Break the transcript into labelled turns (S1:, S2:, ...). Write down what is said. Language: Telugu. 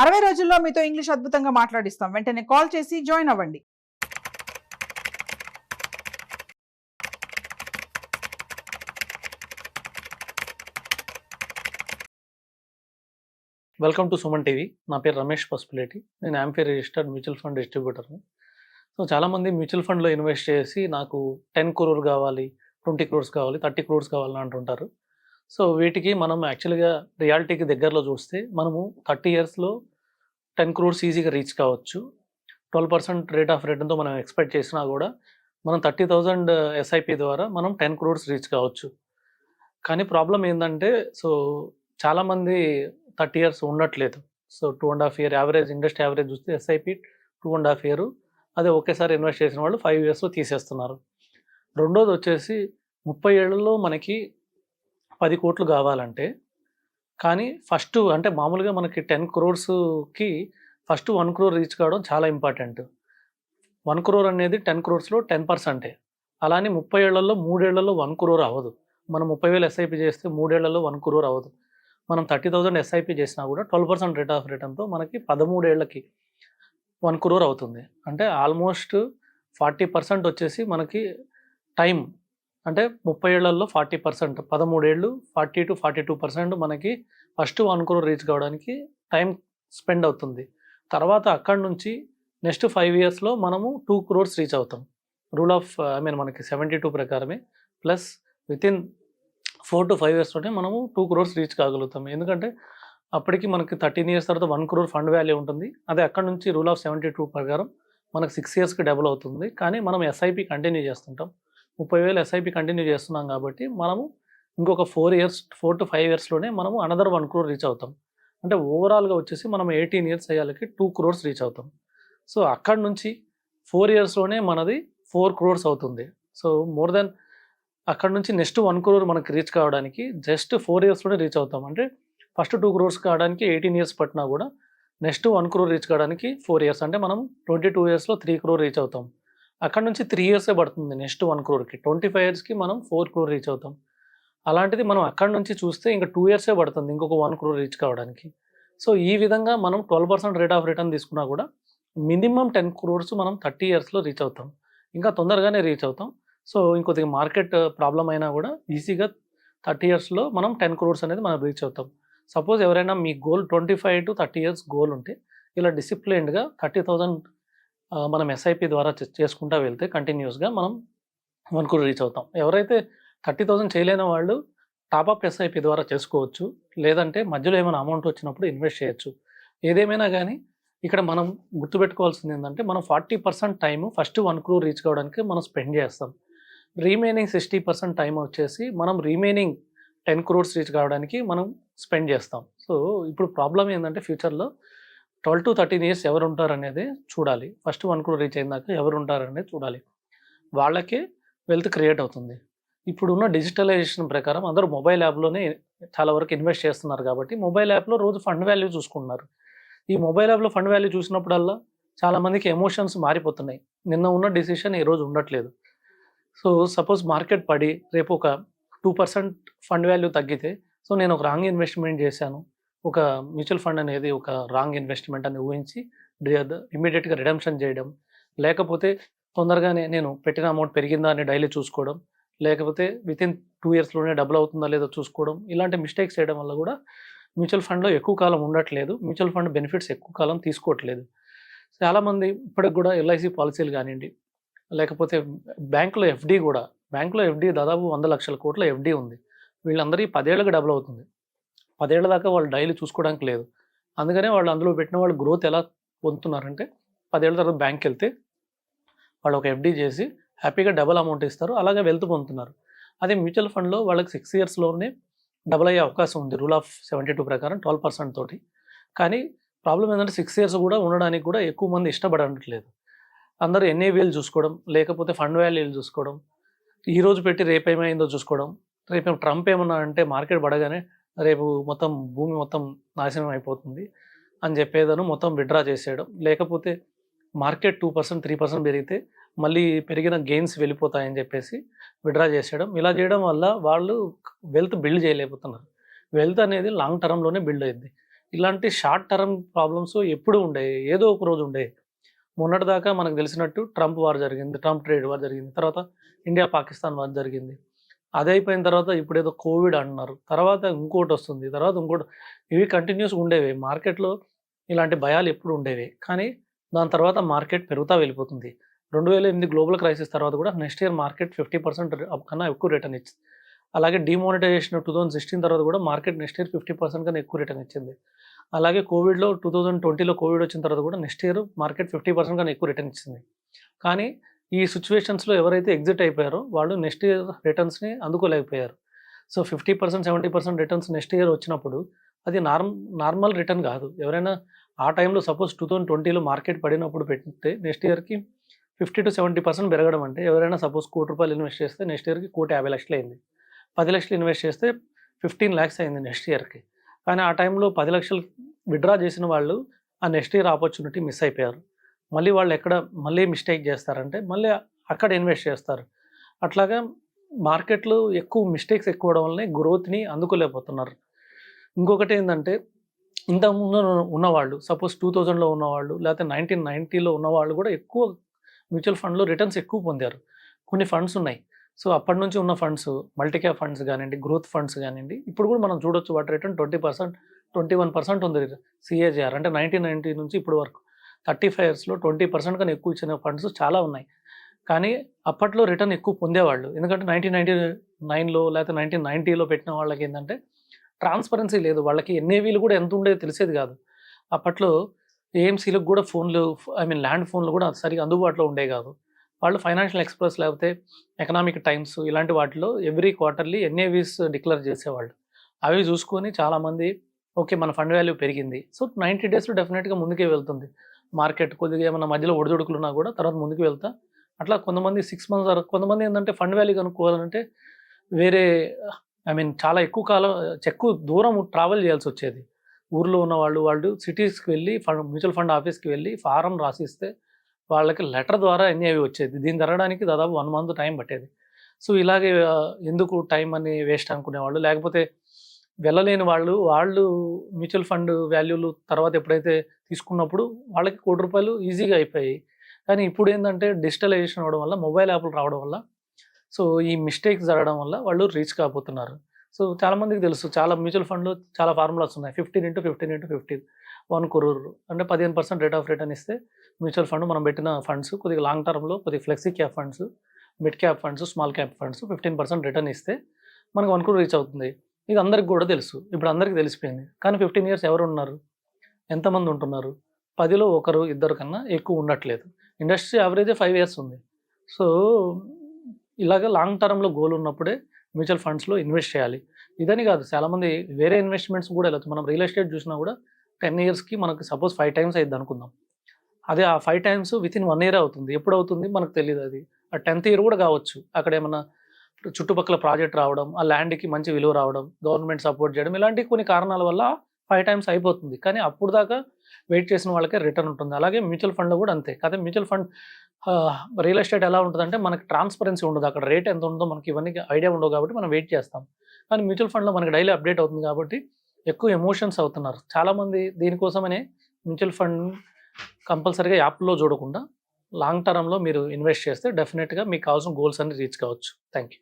S1: 60 రోజుల్లో మీతో ఇంగ్లీష్ అద్భుతంగా మాట్లాడిస్తాం. వెంటనే కాల్ చేసి జాయిన్ అవ్వండి.
S2: Welcome to Suman TV. నా పేరు రమేష్ పసుపులేటి. నేను యాంఫియర్ రిజిస్టర్డ్ మ్యూచువల్ ఫండ్ డిస్ట్రిబ్యూటర్ని. సో చాలామంది మ్యూచువల్ ఫండ్లో ఇన్వెస్ట్ చేసి నాకు 10 crore కావాలి, 20 crores కావాలి, 30 crores కావాలని అంటుంటారు. సో వీటికి మనం యాక్చువల్గా రియాలిటీకి దగ్గరలో చూస్తే మనము 30 yearsలో 10 crores ఈజీగా రీచ్ కావచ్చు. 12% రేట్ ఆఫ్ రిటర్న్తో మనం ఎక్స్పెక్ట్ చేసినా కూడా మనం 30,000 ఎస్ఐపి ద్వారా మనం 10 crores రీచ్ కావచ్చు. కానీ ప్రాబ్లం ఏంటంటే చాలామంది 30 years ఉండట్లేదు. So 2.5 year average, industry average చూస్తే ఎస్ఐపి 2.5 year, అదే ఒకేసారి ఇన్వెస్ట్ చేసిన వాళ్ళు 5 yearsలో తీసేస్తున్నారు. రెండోది వచ్చేసి 30 ఏళ్లలో మనకి 10 కోట్లు కావాలంటే, కానీ ఫస్ట్ అంటే మామూలుగా మనకి 10 crores ఫస్ట్ 1 crore రీచ్ కావడం చాలా ఇంపార్టెంట్. 1 crore అనేది 10 crores లో 10%. అలానే 30 ఏళ్లలో 3 ఏళ్లలో 1 crore అవ్వదు. మనం 30,000 ఎస్ఐపి చేస్తే 3 ఏళ్లలో 1 crore అవ్వదు. మనం 30,000 ఎస్ఐపి చేసినా కూడా 12% రేట్ ఆఫ్ రిటర్న్తో మనకి 13 ఏళ్ళకి 1 crore అవుతుంది. అంటే ఆల్మోస్ట్ 40% వచ్చేసి మనకి టైం, అంటే 30 ఏళ్లలో 40%, 13 ఏళ్ళు 40 to 42% మనకి ఫస్ట్ 1 crore రీచ్ కావడానికి టైం స్పెండ్ అవుతుంది. తర్వాత అక్కడి నుంచి నెక్స్ట్ 5 yearsలో మనము 2 crores రీచ్ అవుతాం. రూల్ ఆఫ్ మనకి 72 ప్రకారమే. ప్లస్ వితిన్ 4 to 5 yearsలోనే మనము 2 crores రీచ్ కాగలుగుతాం. ఎందుకంటే అప్పటికి మనకి 13 years తర్వాత 1 crore ఫండ్ వాల్యూ ఉంటుంది. అదే అక్కడ నుంచి రూల్ ఆఫ్ 72 ప్రకారం మనకు 6 yearsకి డబుల్ అవుతుంది. కానీ మనం ఎస్ఐపి కంటిన్యూ చేస్తుంటాం. 30,000 ఎస్ఐపి కంటిన్యూ చేస్తున్నాం కాబట్టి మనము ఇంకొక 4 to 5 yearsలోనే మనము అనదర్ 1 crore రీచ్ అవుతాం. అంటే ఓవరాల్గా వచ్చేసి మనం 18 years అయ్యాలకి 2 crores రీచ్ అవుతాం. సో అక్కడ నుంచి 4 yearsలోనే మనది 4 crores అవుతుంది. సో మోర్ దెన్ అక్కడ నుంచి నెక్స్ట్ 1 crore మనకి రీచ్ కావడానికి జస్ట్ 4 yearsలోనే రీచ్ అవుతాం. అంటే ఫస్ట్ 2 crores కావడానికి 18 years పట్టినా కూడా నెక్స్ట్ 1 crore రీచ్ కావడానికి 4 years, అంటే మనం 22 yearsలో 3 crore రీచ్ అవుతాం. అక్కడ నుంచి 3 yearsే పడుతుంది నెక్స్ట్ 1 crore. 25 yearsకి మనం 4 crore రీచ్ అవుతాం. అలాంటిది మనం అక్కడ నుంచి చూస్తే ఇంకా 2 yearsే పడుతుంది ఇంకొక 1 crore రీచ్ కావడానికి. సో ఈ విధంగా మనం 12% రేట్ ఆఫ్ రిటర్న్ తీసుకున్నా కూడా మినిమం 10 crores మనం 30 yearsలో రీచ్ అవుతాం. ఇంకా తొందరగానే రీచ్ అవుతాం. సో ఇంకొద్దిగా మార్కెట్ ప్రాబ్లం అయినా కూడా ఈజీగా 30 yearsలో మనం 10 crores అనేది మనం రీచ్ అవుతాం. సపోజ్ ఎవరైనా మీ గోల్ 25 to 30 years గోల్ ఉంటే ఇలా డిసిప్లైన్డ్గా 30,000 మనం ఎస్ఐపి ద్వారా చేసుకుంటూ వెళ్తే కంటిన్యూస్గా మనం 1 crore రీచ్ అవుతాం. ఎవరైతే 30,000 చేయలేని వాళ్ళు టాప్అప్ ఎస్ఐపి ద్వారా చేసుకోవచ్చు. లేదంటే మధ్యలో ఏమైనా అమౌంట్ వచ్చినప్పుడు ఇన్వెస్ట్ చేయొచ్చు. ఏదేమైనా కానీ ఇక్కడ మనం గుర్తుపెట్టుకోవాల్సింది ఏంటంటే మనం 40% టైము ఫస్ట్ 1 crore రీచ్ కావడానికి మనం స్పెండ్ చేస్తాం. రిమైనింగ్ 60% టైం వచ్చేసి మనం రిమైనింగ్ 10 crores రీచ్ కావడానికి మనం స్పెండ్ చేస్తాం. సో ఇప్పుడు ప్రాబ్లం ఏంటంటే ఫ్యూచర్లో 12 to 13 years ఎవరు ఉంటారనేది చూడాలి. ఫస్ట్ 1 crore రీచ్ అయినాక ఎవరు ఉంటారనేది చూడాలి. వాళ్ళకే వెల్త్ క్రియేట్ అవుతుంది. ఇప్పుడున్న డిజిటలైజేషన్ ప్రకారం అందరూ మొబైల్ యాప్లోనే చాలా వరకు ఇన్వెస్ట్ చేస్తున్నారు కాబట్టి మొబైల్ యాప్లో రోజు ఫండ్ వాల్యూ చూసుకుంటున్నారు. ఈ మొబైల్ యాప్లో ఫండ్ వాల్యూ చూసినప్పుడల్లా చాలామందికి ఎమోషన్స్ మారిపోతున్నాయి. నిన్న ఉన్న డిసిషన్ ఈరోజు ఉండట్లేదు. సో సపోజ్ మార్కెట్ పడి రేపు ఒక 2% ఫండ్ వాల్యూ తగ్గితే, సో నేను ఒక రాంగ్ ఇన్వెస్ట్మెంట్ చేశాను, ఒక మ్యూచువల్ ఫండ్ అనేది ఒక రాంగ్ ఇన్వెస్ట్మెంట్ అని ఊహించి ఇమీడియట్గా రిడమ్షన్ చేయడం, లేకపోతే తొందరగానే నేను పెట్టిన అమౌంట్ పెరిగిందా అని డైలీ చూసుకోవడం, లేకపోతే వితిన్ 2 yearsలోనే డబుల్ అవుతుందా లేదో చూసుకోవడం, ఇలాంటి మిస్టేక్స్ చేయడం వల్ల కూడా మ్యూచువల్ ఫండ్లో ఎక్కువ కాలం ఉండట్లేదు. మ్యూచువల్ ఫండ్ బెనిఫిట్స్ ఎక్కువ కాలం తీసుకోవట్లేదు. చాలామంది ఇప్పటికి కూడా ఎల్ఐసి పాలసీలు కానివ్వండి, లేకపోతే బ్యాంకులో ఎఫ్డి దాదాపు 100 లక్షల కోట్ల ఎఫ్డి ఉంది. వీళ్ళందరికీ 10 ఏళ్ళకి డబుల్ అవుతుంది. 10 ఏళ్ల దాకా వాళ్ళు డైలీ చూసుకోవడానికి లేదు. అందుకనే వాళ్ళు అందులో పెట్టిన వాళ్ళు గ్రోత్ ఎలా పొందుతున్నారంటే 10 ఏళ్ళ తర్వాత బ్యాంక్కి వెళ్తే వాళ్ళు ఒక ఎఫ్డి చేసి హ్యాపీగా డబుల్ అమౌంట్ ఇస్తారు, అలాగే వెల్త్ పొందుతున్నారు. అదే మ్యూచువల్ ఫండ్లో వాళ్ళకి 6 yearsలోనే డబుల్ అయ్యే అవకాశం ఉంది రూల్ ఆఫ్ 72 ప్రకారం 12% తోటి. కానీ ప్రాబ్లం ఏంటంటే 6 years కూడా ఉండడానికి కూడా ఎక్కువ మంది ఇష్టపడట్లేదు. అందరూ ఎన్ఏవిలు చూసుకోవడం, లేకపోతే ఫండ్ వాల్యూలు చూసుకోవడం, ఈరోజు పెట్టి రేపు ఏమైందో చూసుకోవడం, రేపు ట్రంప్ ఏమన్నా అంటే మార్కెట్ పడగానే రేపు మొత్తం భూమి మొత్తం నాశనం అయిపోతుంది అని చెప్పేదను మొత్తం విత్డ్రా చేసేయడం, లేకపోతే మార్కెట్ 2% 3% పెరిగితే మళ్ళీ పెరిగిన గెయిన్స్ వెళ్ళిపోతాయని చెప్పేసి విత్డ్రా చేసేయడం. ఇలా చేయడం వల్ల వాళ్ళు వెల్త్ బిల్డ్ చేయలేకపోతున్నారు. వెల్త్ అనేది లాంగ్ టర్మ్లోనే బిల్డ్ అయ్యింది. ఇలాంటి షార్ట్ టర్మ్ ప్రాబ్లమ్స్ ఎప్పుడు ఉండే, ఏదో ఒక రోజు ఉండే. మొన్నటిదాకా మనకు తెలిసినట్టు ట్రంప్ వార్ జరిగింది, ట్రంప్ ట్రేడ్ వార్ జరిగింది, తర్వాత ఇండియా పాకిస్తాన్ వార్ జరిగింది. అది అయిపోయిన తర్వాత ఇప్పుడేదో కోవిడ్ అంటున్నారు, తర్వాత ఇంకోటి వస్తుంది, తర్వాత ఇంకోటి. ఇవి కంటిన్యూస్గా ఉండేవి మార్కెట్లో. ఇలాంటి భయాలు ఎప్పుడు ఉండేవి, కానీ దాని తర్వాత మార్కెట్ పెరుగుతూ వెళ్ళిపోతుంది. 2008 గ్లోబల్ క్రైసిస్ తర్వాత కూడా నెక్స్ట్ ఇయర్ మార్కెట్ 50% కన్నా ఎక్కువ రిటర్న్ ఇచ్చింది. అలాగే డిమానిటైజేషన్ 2016 తర్వాత కూడా మార్కెట్ నెక్స్ట్ ఇయర్ 50% కన్నా ఎక్కువ రిటర్న్ ఇచ్చింది. అలాగే కోవిడ్లో 2020లో కోవిడ్ వచ్చిన తర్వాత కూడా నెక్స్ట్ ఇయర్ మార్కెట్ 50% కన్నా ఎక్కువ రిటర్న్ ఇచ్చింది. కానీ ఈ సిచ్యువేషన్స్లో ఎవరైతే ఎగ్జిట్ అయిపోయారో వాళ్ళు నెక్స్ట్ ఇయర్ రిటర్న్స్ని అందుకోలేకపోయారు. సో 50% 70% రిటర్న్స్ నెక్స్ట్ ఇయర్ వచ్చినప్పుడు అది నార్మల్ రిటర్న్ కాదు. ఎవరైనా ఆ టైంలో సపోజ్ 2020లో మార్కెట్ పడినప్పుడు పెడితే నెక్స్ట్ ఇయర్కి 50 to 70% పెరగడం అంటే, ఎవరైనా సపోజ్ ₹1,00,00,000 ఇన్వెస్ట్ చేస్తే నెక్స్ట్ ఇయర్కి 1,50,00,000 అయింది. 10,00,000 ఇన్వెస్ట్ చేస్తే 15 lakhs అయింది నెక్స్ట్ ఇయర్కి. కానీ ఆ టైంలో 10,00,000 విత్డ్రా చేసిన వాళ్ళు ఆ నెక్స్ట్ ఇయర్ ఆపర్చునిటీ మిస్ అయిపోయారు. మళ్ళీ వాళ్ళు మళ్ళీ మిస్టేక్ చేస్తారంటే మళ్ళీ అక్కడ ఇన్వెస్ట్ చేస్తారు. అట్లాగా మార్కెట్లో ఎక్కువ మిస్టేక్స్ ఎక్కువ అవడం వల్లనే గ్రోత్ని అందుకోలేకపోతున్నారు. ఇంకొకటి ఏంటంటే, ఇంతకుముందు ఉన్నవాళ్ళు సపోజ్ 2000లో ఉన్నవాళ్ళు, లేకపోతే 1990లో ఉన్నవాళ్ళు కూడా ఎక్కువ మ్యూచువల్ ఫండ్లో రిటర్న్స్ ఎక్కువ పొందారు. కొన్ని ఫండ్స్ ఉన్నాయి. సో అప్పటి నుంచి ఉన్న ఫండ్స్, మల్టీ క్యాప్ ఫండ్స్ కానివ్వండి, గ్రోత్ ఫండ్స్ కానివ్వండి, ఇప్పుడు కూడా మనం చూడొచ్చు వాటి రిటర్న్ 20%, 21% ఉంది సిఏజిఆర్. అంటే 1990 నుంచి ఇప్పుడు వరకు 35 yearsలో 20% కన్నా ఎక్కువ ఇచ్చిన ఫండ్స్ చాలా ఉన్నాయి. కానీ అప్పట్లో రిటర్న్ ఎక్కువ పొందేవాళ్ళు. ఎందుకంటే 1999లో లేకపోతే 1990లో పెట్టిన వాళ్ళకి ఏంటంటే ట్రాన్స్పరెన్సీ లేదు. వాళ్ళకి ఎన్ఏవీలు కూడా ఎంత ఉండేది తెలిసేది కాదు. అప్పట్లో ఏఎంసీలకు కూడా ల్యాండ్ ఫోన్లు కూడా సరిగా అందుబాటులో ఉండేవి కాదు. వాళ్ళు ఫైనాన్షియల్ ఎక్స్‌ప్రెస్ లేకపోతే ఎకనామిక్ టైమ్స్ ఇలాంటి వాటిలో ఎవ్రీ క్వార్టర్లీ ఎన్ఏవీస్ డిక్లేర్ చేసేవాళ్ళు. అవి చూసుకొని చాలామంది ఓకే మన ఫండ్ వాల్యూ పెరిగింది. సో 90 daysలో డెఫినెట్గా ముందుకే వెళ్తుంది మార్కెట్. కొద్దిగా ఏమన్నా మధ్యలో ఒడిదుడుకులున్నా కూడా తర్వాత ముందుకు వెళ్తా. అట్లా కొంతమంది 6 months వరకు, కొంతమంది ఏంటంటే ఫండ్ వాల్యూ కనుక్కోవాలంటే వేరే చాలా ఎక్కువ దూరం ట్రావెల్ చేయాల్సి వచ్చేది. ఊర్లో ఉన్న వాళ్ళు సిటీస్కి వెళ్ళి మ్యూచువల్ ఫండ్ ఆఫీస్కి వెళ్ళి ఫారం రాసిస్తే వాళ్ళకి లెటర్ ద్వారా ఎన్ఏవి వచ్చేది. దీన్ని జరగడానికి దాదాపు 1 month టైం పట్టేది. సో ఇలాగే ఎందుకు టైం అని వేస్ట్ అనుకునేవాళ్ళు. లేకపోతే వెళ్ళలేని వాళ్ళు మ్యూచువల్ ఫండ్ వాల్యూలు తర్వాత ఎప్పుడైతే తీసుకున్నప్పుడు వాళ్ళకి ₹1,00,00,000 ఈజీగా అయిపోయాయి. కానీ ఇప్పుడు ఏంటంటే డిజిటలైజేషన్ అవ్వడం వల్ల, మొబైల్ యాప్లు రావడం వల్ల, సో ఈ మిస్టేక్స్ జరగడం వల్ల వాళ్ళు రీచ్ కాకపోతున్నారు. సో చాలామందికి తెలుసు, చాలా మ్యూచువల్ ఫండ్లో చాలా ఫార్ములాస్ ఉన్నాయి. 15x15x15 1 crore అంటే 15% రేట్ ఆఫ్ రిటర్న్ ఇస్తే మ్యూచువల్ ఫండ్ మనం పెట్టిన ఫండ్స్ కొద్దిగా లాంగ్ టర్మ్లో కొద్దిగా flexi cap funds, mid cap funds, small cap funds 15% return ఇస్తే మనకు 1 crore రీచ్ అవుతుంది. ఇది అందరికి కూడా తెలుసు. ఇప్పుడు అందరికీ తెలిసిపోయింది. కానీ 15 years ఎవరు ఉన్నారు? ఎంతమంది ఉంటున్నారు? 10లో ఒకరు ఇద్దరు కన్నా ఎక్కువ ఉండట్లేదు. ఇండస్ట్రీ యావరేజే 5 years ఉంది. సో ఇలాగ లాంగ్ టర్మ్లో గోల్ ఉన్నప్పుడే మ్యూచువల్ ఫండ్స్లో ఇన్వెస్ట్ చేయాలి. ఇదని కాదు, చాలామంది వేరే ఇన్వెస్ట్మెంట్స్ కూడా వెళ్ళచ్చు. మనం రియల్ ఎస్టేట్ చూసినా కూడా 10 yearsకి మనకు సపోజ్ 5 times అయింది అనుకుందాం. అదే ఆ 5 times వితిన్ 1 year అవుతుంది. ఎప్పుడు అవుతుంది మనకు తెలియదు. అది ఆ 10th year కూడా కావచ్చు. అక్కడ ఏమన్నా చుట్టుపక్కల ప్రాజెక్ట్ రావడం, ఆ ల్యాండ్కి మంచి విలువ రావడం, గవర్నమెంట్ సపోర్ట్ చేయడం, ఇలాంటి కొన్ని కారణాల వల్ల 5 times అయిపోతుంది. కానీ అప్పుడు దాకా వెయిట్ చేసిన వాళ్ళకే రిటర్న్ ఉంటుంది. అలాగే మ్యూచువల్ ఫండ్లో కూడా అంతే. కాకపోతే మ్యూచువల్ ఫండ్ రియల్ ఎస్టేట్ ఎలా ఉంటుందంటే మనకి ట్రాన్స్పరెన్సీ ఉండదు. అక్కడ రేట్ ఎంత ఉంటుందో మనకి ఇవన్నీ ఐడియా ఉండవు కాబట్టి మనం వెయిట్ చేస్తాం. కానీ మ్యూచువల్ ఫండ్లో మనకి డైలీ అప్డేట్ అవుతుంది కాబట్టి ఎక్కువ ఎమోషన్స్ అవుతున్నారు. చాలామంది దీనికోసమనే మ్యూచువల్ ఫండ్ కంపల్సరీగా యాప్లో చూడకుండా లాంగ్ టర్మ్లో మీరు ఇన్వెస్ట్ చేస్తే డెఫినెట్గా మీకు కావాల్సిన గోల్స్ అన్ని రీచ్ కావచ్చు. Thank you.